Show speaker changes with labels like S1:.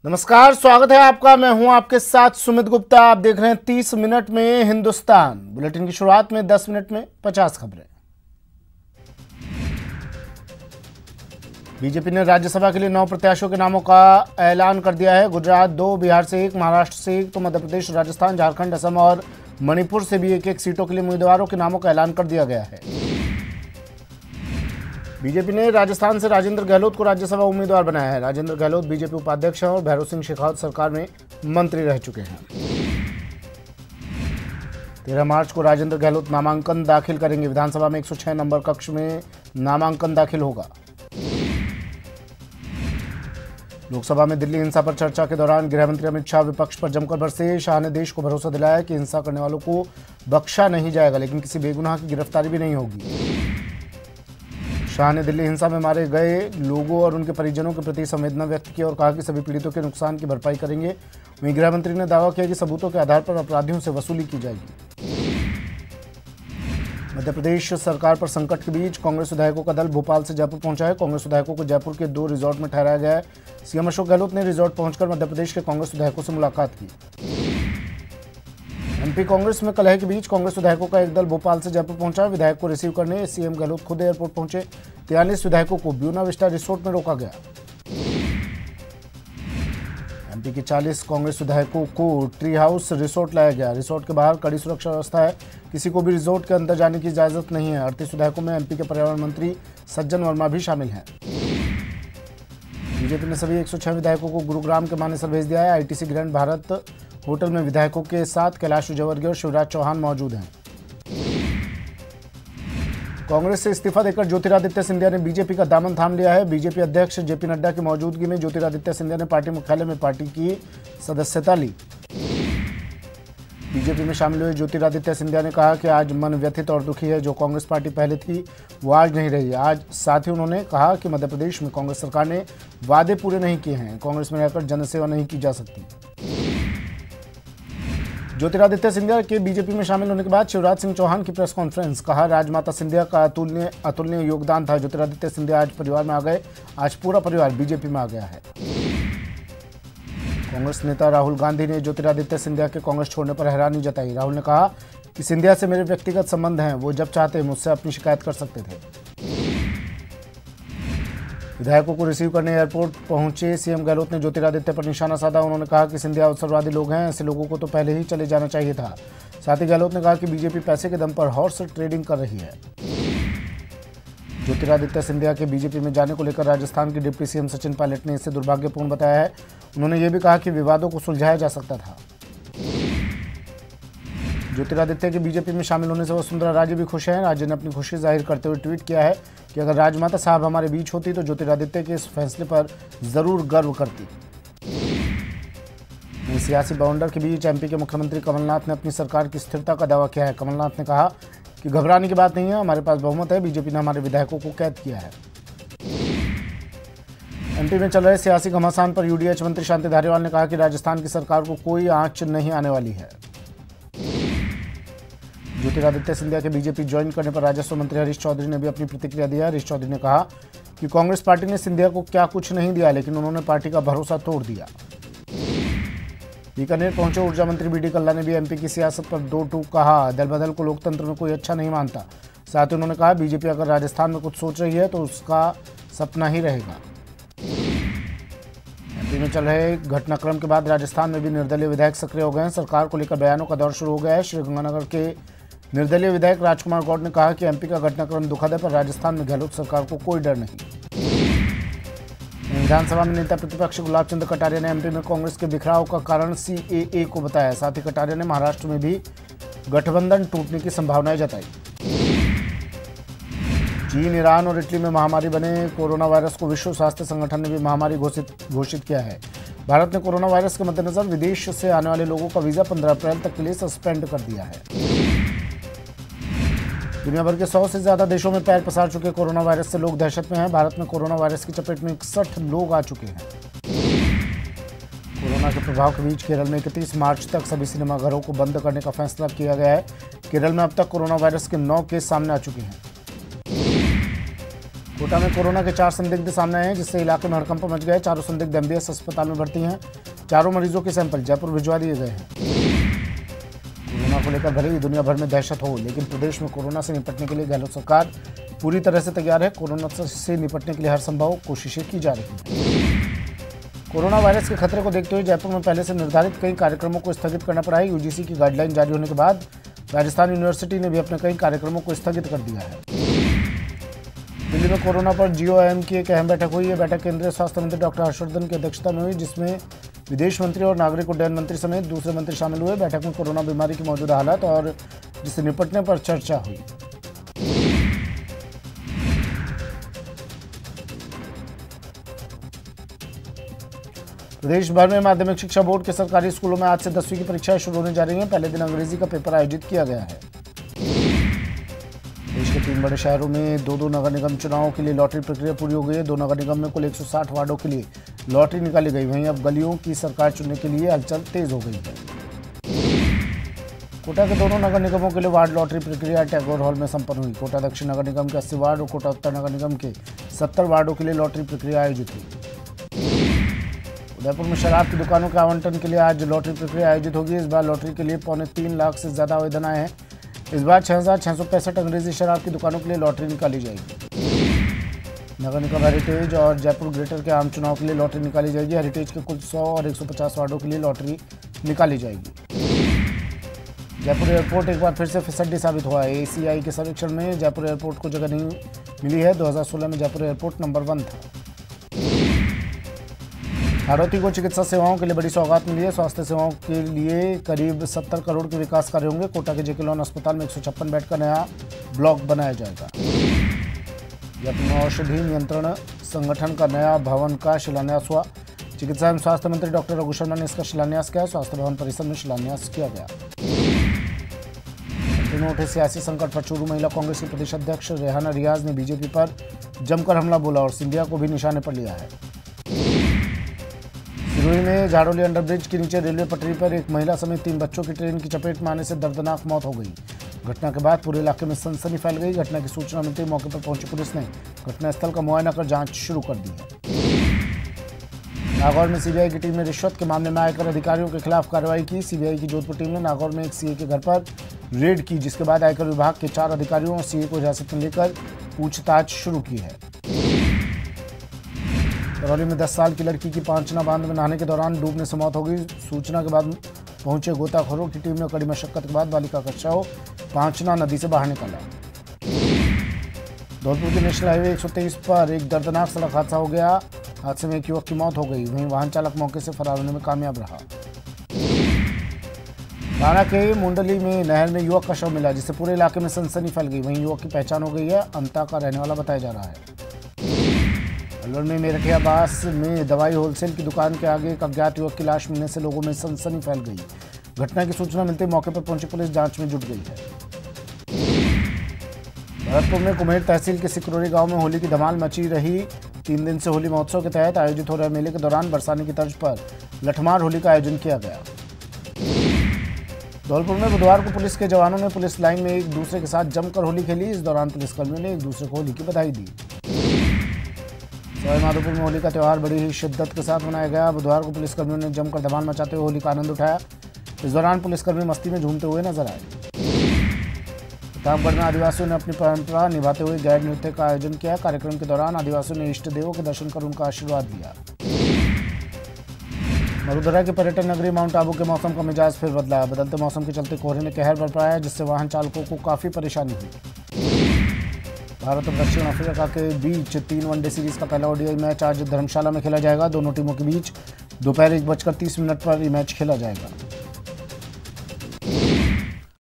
S1: नमस्कार, स्वागत है आपका। मैं हूं आपके साथ सुमित गुप्ता। आप देख रहे हैं 30 मिनट में हिंदुस्तान। बुलेटिन की शुरुआत में 10 मिनट में 50 खबरें। बीजेपी ने राज्यसभा के लिए 9 प्रत्याशियों के नामों का ऐलान कर दिया है। गुजरात 2, बिहार से 1, महाराष्ट्र से 1, तो मध्य प्रदेश, राजस्थान, झारखंड, असम और मणिपुर से भी एक सीटों के लिए उम्मीदवारों के नामों का ऐलान कर दिया गया है। बीजेपी ने राजस्थान से राजेंद्र गहलोत को राज्यसभा उम्मीदवार बनाया है। राजेंद्र गहलोत बीजेपी उपाध्यक्ष हैं और भैरव सिंह शेखावत सरकार में मंत्री रह चुके हैं। 13 मार्च को राजेंद्र गहलोत नामांकन दाखिल करेंगे। विधानसभा में 106 नंबर कक्ष में नामांकन दाखिल होगा। लोकसभा में दिल्ली हिंसा पर चर्चा के दौरान गृह मंत्री अमित शाह विपक्ष पर जमकर बरसे। शाह ने देश को भरोसा दिलाया कि हिंसा करने वालों को बख्शा नहीं जाएगा, लेकिन किसी बेगुनाह की गिरफ्तारी भी नहीं होगी। शाह ने दिल्ली हिंसा में मारे गए लोगों और उनके परिजनों के प्रति संवेदना व्यक्त की और कहा कि सभी पीड़ितों के नुकसान की भरपाई करेंगे। वहीं गृह मंत्री ने दावा किया कि सबूतों के आधार पर अपराधियों से वसूली की जाएगी। मध्य प्रदेश सरकार पर संकट के बीच कांग्रेस विधायकों का दल भोपाल से जयपुर पहुंचा है। कांग्रेस विधायकों को जयपुर के 2 रिजॉर्ट में ठहराया गया है। सीएम अशोक गहलोत ने रिजॉर्ट पहुंचकर मध्य प्रदेश के कांग्रेस विधायकों से मुलाकात की। एमपी कांग्रेस में कलह के बीच कांग्रेस विधायकों का एक दल भोपाल से जयपुर पहुंचा। विधायक को रिसीव करने सीएम गहलोत खुद एयरपोर्ट पहुंचे। 43 विधायकों को ब्यूना विस्टा रिसोर्ट में रोका गया। एमपी के 40 कांग्रेस विधायकों को ट्री हाउस रिसोर्ट लाया गया। रिसोर्ट के बाहर कड़ी सुरक्षा व्यवस्था है। किसी को भी रिसोर्ट के अंदर जाने की इजाजत नहीं है। 38 विधायकों में एमपी के पर्यावरण मंत्री सज्जन वर्मा भी शामिल हैं। बीजेपी ने सभी 106 विधायकों को गुरुग्राम के मानेसर भेज दिया है। आईटीसी ग्रैंड भारत होटल में विधायकों के साथ कैलाश विजयवर्गीय और शिवराज चौहान मौजूद हैं। कांग्रेस से इस्तीफा देकर ज्योतिरादित्य सिंधिया ने बीजेपी का दामन थाम लिया है। बीजेपी अध्यक्ष जेपी नड्डा की मौजूदगी में ज्योतिरादित्य सिंधिया ने पार्टी मुख्यालय में पार्टी की सदस्यता ली। बीजेपी में शामिल हुए ज्योतिरादित्य सिंधिया ने कहा कि आज मन व्यथित और दुखी है। जो कांग्रेस पार्टी पहले थी वो आज नहीं रही। आज साथ ही उन्होंने कहा कि मध्य प्रदेश में कांग्रेस सरकार ने वादे पूरे नहीं किए हैं। कांग्रेस में रहकर जनसेवा नहीं की जा सकती। ज्योतिरादित्य सिंधिया के बीजेपी में शामिल होने के बाद शिवराज सिंह चौहान की प्रेस कॉन्फ्रेंस। कहा, राजमाता सिंधिया का अतुलनीय योगदान था। ज्योतिरादित्य सिंधिया आज परिवार में आ गए। आज पूरा परिवार बीजेपी में आ गया है। कांग्रेस नेता राहुल गांधी ने ज्योतिरादित्य सिंधिया के कांग्रेस छोड़ने पर हैरानी जताई। राहुल ने कहा कि सिंधिया से मेरे व्यक्तिगत संबंध हैं। वो जब चाहते मुझसे अपनी शिकायत कर सकते थे। विधायकों को रिसीव करने एयरपोर्ट पहुंचे सीएम गहलोत ने ज्योतिरादित्य पर निशाना साधा। उन्होंने कहा कि सिंधिया अवसरवादी लोग हैं। ऐसे लोगों को तो पहले ही चले जाना चाहिए था। साथ ही गहलोत ने कहा कि बीजेपी पैसे के दम पर हॉर्स ट्रेडिंग कर रही है। ज्योतिरादित्य सिंधिया के बीजेपी में जाने को लेकर राजस्थान के डिप्टी सीएम सचिन पायलट ने इसे दुर्भाग्यपूर्ण बताया है। उन्होंने ये भी कहा कि विवादों को सुलझाया जा सकता था। ज्योतिरादित्य के बीजेपी में शामिल होने से वसुंधरा राजे भी खुश हैं। राजे ने अपनी खुशी जाहिर करते हुए ट्वीट किया है कि अगर राजमाता साहब हमारे बीच होती तो ज्योतिरादित्य के इस फैसले पर जरूर गर्व करती। सियासी बवंडर के बीच एमपी के मुख्यमंत्री कमलनाथ ने अपनी सरकार की स्थिरता का दावा किया है। कमलनाथ ने कहा कि घबराने की बात नहीं है, हमारे पास बहुमत है। बीजेपी ने हमारे विधायकों को कैद किया है। एमपी में चल रहे सियासी घमासान पर यूडीएच मंत्री शांति धारीवाल ने कहा कि राजस्थान की सरकार को कोई आंच नहीं आने वाली है। ज्योतिरादित्य सिंधिया के बीजेपी ज्वाइन करने पर राजस्व मंत्री हरीश चौधरी ने भी अपनी प्रतिक्रिया दी है। हरीश चौधरी ने कहा कि कांग्रेस पार्टी ने सिंधिया को क्या कुछ नहीं दिया, लेकिन उन्होंने पार्टी का भरोसा तोड़ दिया। बीकानेर पहुंचे ऊर्जा मंत्री बीडी कल्ला ने भी एमपी की सियासत पर दो टूक कहा। दल बदल को लोकतंत्र में कोई अच्छा नहीं मानता। साथ ही उन्होंने कहा बीजेपी अगर राजस्थान में कुछ सोच रही है तो उसका सपना ही रहेगा। एमपी में चल रहे घटनाक्रम के बाद राजस्थान में भी निर्दलीय विधायक सक्रिय हो गए हैं। सरकार को लेकर बयानों का दौर शुरू हो गया है। श्रीगंगानगर के निर्दलीय विधायक राजकुमार गौड़ ने कहा कि एमपी का घटनाक्रम दुखद है, पर राजस्थान में गहलोत सरकार को कोई डर नहीं। विधानसभा में नेता प्रतिपक्ष गुलाब चंद कटारिया ने एमपी में कांग्रेस के बिखराव का कारण सीएए को बताया। साथ ही कटारिया ने महाराष्ट्र में भी गठबंधन टूटने की संभावनाएं जताई। चीन, ईरान और इटली में महामारी बने कोरोना वायरस को विश्व स्वास्थ्य संगठन ने भी महामारी घोषित किया है। भारत ने कोरोना वायरस के मद्देनजर विदेश से आने वाले लोगों का वीजा 15 अप्रैल तक के लिए सस्पेंड कर दिया है। दुनिया भर के 100 से ज्यादा देशों में पैर पसार चुके कोरोना वायरस से लोग दहशत में हैं। भारत में कोरोना वायरस की चपेट में 61 लोग आ चुके हैं। कोरोना के प्रभाव के बीच केरल में 31 मार्च तक सभी सिनेमाघरों को बंद करने का फैसला किया गया है। केरल में अब तक कोरोना वायरस के 9 केस सामने आ चुके हैं। कोटा में कोरोना के 4 संदिग्ध सामने आए हैं, जिससे इलाके में हड़कंप मच गया है। चारों संदिग्ध एमबीएस अस्पताल में भर्ती हैं। चारों मरीजों के सैंपल जयपुर भिजवा दिए गए हैं। कोरोना को लेकर भले ही दुनिया भर में दहशत हो, लेकिन प्रदेश में कोरोना से निपटने के लिए गहलोत सरकार पूरी तरह से तैयार है। कोरोना से निपटने के लिए हर संभव कोशिशें की जा रही हैं। कोरोना वायरस के खतरे को देखते हुए जयपुर में पहले से निर्धारित कई कार्यक्रमों को स्थगित करना पड़ा है। यूजीसी की गाइडलाइन जारी होने के बाद राजस्थान यूनिवर्सिटी ने भी अपने कई कार्यक्रमों को स्थगित कर दिया है। दिल्ली में कोरोना पर जीओएम की एक अहम बैठक हुई है। बैठक केंद्रीय स्वास्थ्य मंत्री डॉक्टर हर्षवर्धन की अध्यक्षता में हुई, जिसमें विदेश मंत्री और नागरिक उड्डयन मंत्री समेत दूसरे मंत्री शामिल हुए। बैठक में कोरोना बीमारी की मौजूदा हालत और जिससे निपटने पर चर्चा हुई। प्रदेश भर में माध्यमिक शिक्षा बोर्ड के सरकारी स्कूलों में आज से 10वीं की परीक्षाएं शुरू होने जा रही हैं। पहले दिन अंग्रेजी का पेपर आयोजित किया गया है। देश के 3 बड़े शहरों में 2 नगर निगम चुनावों के लिए लॉटरी प्रक्रिया पूरी हो गई है। 2 नगर निगम में कुल 160 वार्डों के लिए लॉटरी निकाली गई। वहीं अब गलियों की सरकार चुनने के लिए हलचल तेज हो गई है। कोटा के दोनों नगर निगमों के लिए वार्ड लॉटरी प्रक्रिया टैगोर हॉल में संपन्न हुई। कोटा दक्षिण नगर निगम के 80 वार्ड और कोटा उत्तर नगर निगम के 70 वार्डों के लिए लॉटरी प्रक्रिया आयोजित हुई। उदयपुर में शराब की दुकानों के आवंटन के लिए आज लॉटरी प्रक्रिया आयोजित होगी। इस बार लॉटरी के लिए 3.25 लाख से ज्यादा आवेदन आए हैं। इस बार 6,665 अंग्रेजी शराब की दुकानों के लिए लॉटरी निकाली जाएगी। नगर निगम हेरिटेज और जयपुर ग्रेटर के आम चुनाव के लिए लॉटरी निकाली जाएगी। हेरिटेज के कुल 100 और 150 वार्डों के लिए लॉटरी निकाली जाएगी। जयपुर एयरपोर्ट एक बार फिर से फिसड्डी साबित हुआ है। एसीआई के सर्वेक्षण में जयपुर एयरपोर्ट को जगह नहीं मिली है। 2016 में जयपुर एयरपोर्ट नंबर 1 था। हाड़ौती को चिकित्सा सेवाओं के लिए बड़ी सौगात मिली है। स्वास्थ्य सेवाओं के लिए करीब 70 करोड़ के विकास कार्य होंगे। कोटा के जेके लॉन अस्पताल में 156 बेड का नया ब्लॉक बनाया जाएगा। जयपुर में औषधि नियंत्रण संगठन का नया भवन का शिलान्यास हुआ। चिकित्सा एवं स्वास्थ्य मंत्री डॉक्टर रघु शर्मा ने इसका शिलान्यास किया। स्वास्थ्य भवन परिसर में शिलान्यास किया गया। में उठे सियासी संकट पर चूरू महिला कांग्रेस की प्रदेश अध्यक्ष रेहाना रियाज ने बीजेपी पर जमकर हमला बोला और सिंधिया को भी निशाने पर लिया है। सिरोही में झाड़ोली अंडरब्रिज के नीचे रेलवे पटरी पर एक महिला समेत 3 बच्चों की ट्रेन की चपेट में आने से दर्दनाक मौत हो गई। घटना के बाद पूरे इलाके में सनसनी फैल गई। घटना की सूचना मिलते ही मौके पर पहुंची पुलिस ने घटनास्थल का मुआयना कर जांच शुरू कर दी है। नागौर में सीबीआई की टीम ने रिश्वत के मामले में आयकर अधिकारियों के खिलाफ कार्रवाई की। सीबीआई की जोधपुर टीम ने नागौर में एक सीए के घर पर रेड की, जिसके बाद आयकर विभाग के 4 अधिकारियों और सीए को हिरासत में लेकर पूछताछ शुरू की है। करौली में 10 साल की लड़की की पांचना बांध में नहाने के दौरान डूबने से मौत हो गई। सूचना के बाद पहुंचे गोताखोरों की टीम ने कड़ी मशक्कत के बाद बालिका का शव पांचना नदी से बाहर निकाला। धौलपुर के नेशनल हाईवे 123 पर एक दर्दनाक सड़क हादसा हो गया। हादसे में एक युवक की मौत हो गई। वहीं वाहन चालक मौके से फरार होने में कामयाब रहा। काना के मुंडली में नहर में युवक का शव मिला, जिससे पूरे इलाके में सनसनी फैल गई। वहीं युवक की पहचान हो गई है। अंता का रहने वाला बताया जा रहा है। अलवर में मेरठिया बास में दवाई होलसेल की दुकान के आगे एक अज्ञात युवक की लाश मिलने से लोगों में सनसनी फैल गई। घटना की सूचना मिलते मौके पर पहुंची पुलिस जांच में जुट गई है। भरतपुर में कुम्हेर तहसील के सिकरोरी गांव में होली की धमाल मची रही। 3 दिन से होली महोत्सव के तहत आयोजित हो रहे मेले के दौरान बरसाने की तर्ज पर लठमार होली का आयोजन किया गया। धौलपुर में बुधवार को पुलिस के जवानों ने पुलिस लाइन में एक दूसरे के साथ जमकर होली खेली। इस दौरान पुलिसकर्मियों ने एक दूसरे को होली की बधाई दी। सवाईमाधोपुर में होली का त्यौहार बड़ी ही शिद्दत के साथ मनाया गया। बुधवार को पुलिसकर्मियों ने जमकर धमाल मचाते हुए होली का आनंद उठाया। इस दौरान पुलिसकर्मी मस्ती में झूमते हुए नजर आए। प्रतापगढ़ में आदिवासियों ने अपनी परंपरा निभाते हुए गैर नृत्य का आयोजन किया। कार्यक्रम के दौरान आदिवासियों ने इष्ट देवों के दर्शन कर उनका आशीर्वाद लिया। मरुधरा के पर्यटन नगरी माउंट आबू के मौसम का मिजाज फिर बदला। बदलते मौसम के चलते कोहरे ने कहर बरपाया, जिससे वाहन चालकों को काफी परेशानी हुई। भारत और दक्षिण अफ्रीका के बीच 3 वनडे सीरीज का पहला ओडीआई मैच आज धर्मशाला में खेला जाएगा। दोनों टीमों के बीच दोपहर 1:30 पर यह मैच खेला जाएगा।